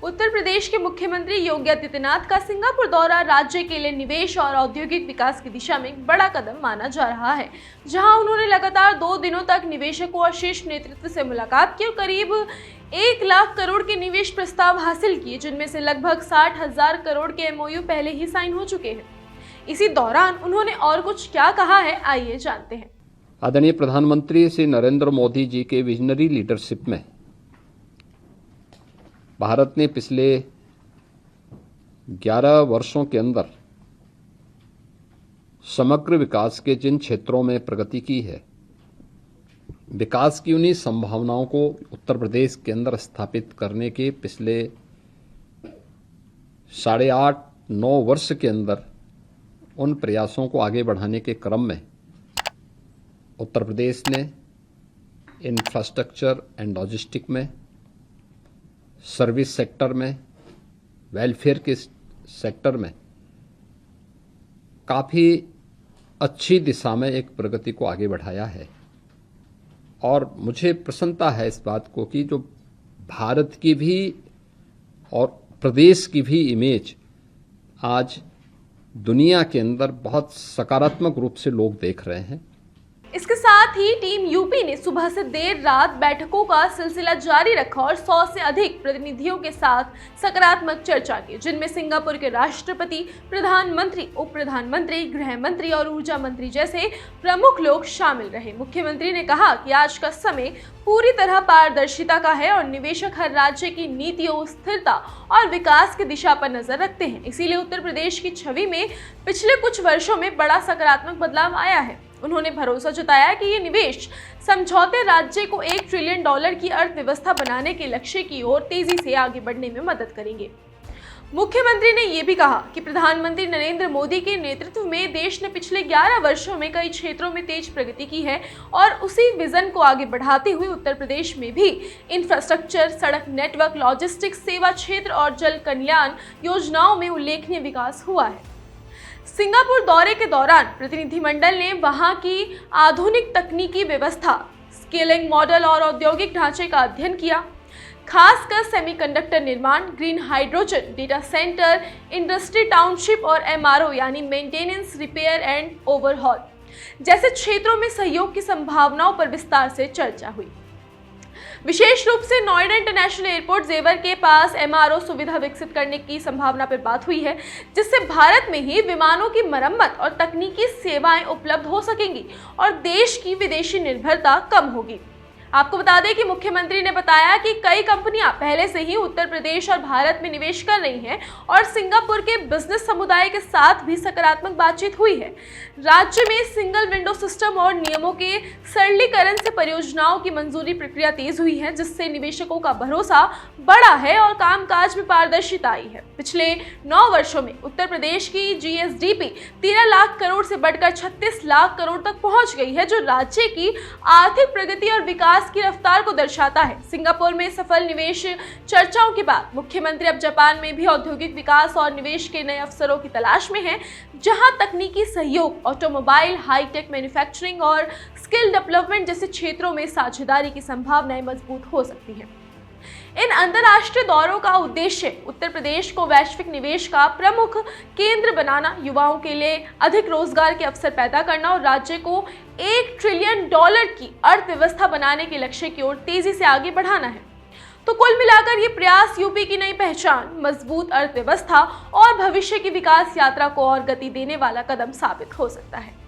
उत्तर प्रदेश के मुख्यमंत्री योगी आदित्यनाथ का सिंगापुर दौरा राज्य के लिए निवेश और औद्योगिक विकास की दिशा में एक बड़ा कदम माना जा रहा है, जहां उन्होंने लगातार 2 दिनों तक निवेशकों और शीर्ष नेतृत्व से मुलाकात की और करीब 1 लाख करोड़ के निवेश प्रस्ताव हासिल किए, जिनमें से लगभग 60,000 करोड़ के MOU पहले ही साइन हो चुके हैं। इसी दौरान उन्होंने और कुछ क्या कहा है, आइए जानते हैं। आदरणीय प्रधानमंत्री श्री नरेंद्र मोदी जी के विजनरी लीडरशिप में भारत ने पिछले 11 वर्षों के अंदर समग्र विकास के जिन क्षेत्रों में प्रगति की है, विकास की उन्हीं संभावनाओं को उत्तर प्रदेश के अंदर स्थापित करने के पिछले 8.5-9 वर्ष के अंदर उन प्रयासों को आगे बढ़ाने के क्रम में उत्तर प्रदेश ने इंफ्रास्ट्रक्चर एंड लॉजिस्टिक में, सर्विस सेक्टर में, वेलफेयर के सेक्टर में काफ़ी अच्छी दिशा में एक प्रगति को आगे बढ़ाया है। और मुझे प्रसन्नता है इस बात को कि जो भारत की भी और प्रदेश की भी इमेज आज दुनिया के अंदर बहुत सकारात्मक रूप से लोग देख रहे हैं। इसके साथ ही टीम यूपी ने सुबह से देर रात बैठकों का सिलसिला जारी रखा और 100 से अधिक प्रतिनिधियों के साथ सकारात्मक चर्चा की, जिनमें सिंगापुर के राष्ट्रपति, प्रधानमंत्री, उप प्रधानमंत्री, गृह मंत्री और ऊर्जा मंत्री जैसे प्रमुख लोग शामिल रहे। मुख्यमंत्री ने कहा कि आज का समय पूरी तरह पारदर्शिता का है और निवेशक हर राज्य की नीतियों, स्थिरता और विकास की दिशा पर नजर रखते हैं। इसीलिए उत्तर प्रदेश की छवि में पिछले कुछ वर्षों में बड़ा सकारात्मक बदलाव आया है। उन्होंने भरोसा जताया कि ये निवेश समझौते राज्य को $1 ट्रिलियन की अर्थव्यवस्था बनाने के लक्ष्य की ओर तेजी से आगे बढ़ने में मदद करेंगे। मुख्यमंत्री ने यह भी कहा कि प्रधानमंत्री नरेंद्र मोदी के नेतृत्व में देश ने पिछले 11 वर्षों में कई क्षेत्रों में तेज प्रगति की है और उसी विजन को आगे बढ़ाते हुए उत्तर प्रदेश में भी इंफ्रास्ट्रक्चर, सड़क नेटवर्क, लॉजिस्टिक्स, सेवा क्षेत्र और जल कल्याण योजनाओं में उल्लेखनीय विकास हुआ है। सिंगापुर दौरे के दौरान प्रतिनिधिमंडल ने वहां की आधुनिक तकनीकी व्यवस्था, स्केलिंग मॉडल और औद्योगिक ढांचे का अध्ययन किया, खासकर सेमीकंडक्टर निर्माण, green hydrogen, data centre, industry township और MRO यानी मेंटेनेंस, रिपेयर एंड ओवरहॉल जैसे क्षेत्रों में सहयोग की संभावनाओं पर विस्तार से चर्चा हुई। विशेष रूप से नोएडा इंटरनेशनल एयरपोर्ट जेवर के पास MRO सुविधा विकसित करने की संभावना पर बात हुई है, जिससे भारत में ही विमानों की मरम्मत और तकनीकी सेवाएं उपलब्ध हो सकेंगी और देश की विदेशी निर्भरता कम होगी। आपको बता दें कि मुख्यमंत्री ने बताया कि कई कंपनियां पहले से ही उत्तर प्रदेश और भारत में निवेश कर रही हैं और सिंगापुर के बिजनेस समुदाय के साथ भी सकारात्मक बातचीत हुई है। राज्य में सिंगल विंडो सिस्टम और नियमों के सरलीकरण से परियोजनाओं की मंजूरी प्रक्रिया तेज हुई है, जिससे निवेशकों का भरोसा बढ़ा है और कामकाज में पारदर्शिता आई है। पिछले 9 वर्षों में उत्तर प्रदेश की GSDP 13 लाख करोड़ से बढ़कर 36 लाख करोड़ तक पहुंच गई है, जो राज्य की आर्थिक प्रगति और विकास की रफ्तार को दर्शाता है। सिंगापुर में सफल निवेश चर्चाओं के बाद मुख्यमंत्री अब जापान में भी औद्योगिक विकास और निवेश के नए अवसरों की तलाश में हैं, जहां तकनीकी सहयोग, ऑटोमोबाइल, हाईटेक मैन्युफैक्चरिंग और स्किल डेवलपमेंट जैसे क्षेत्रों में साझेदारी की संभावनाएं मजबूत हो सकती हैं। इन अंतर्राष्ट्रीय दौरों का उद्देश्य उत्तर प्रदेश को वैश्विक निवेश का प्रमुख केंद्र बनाना, युवाओं के लिए अधिक रोजगार के अवसर पैदा करना और राज्य को $1 ट्रिलियन की अर्थव्यवस्था बनाने के लक्ष्य की ओर तेजी से आगे बढ़ाना है। तो कुल मिलाकर ये प्रयास यूपी की नई पहचान, मजबूत अर्थव्यवस्था और भविष्य की विकास यात्रा को और गति देने वाला कदम साबित हो सकता है।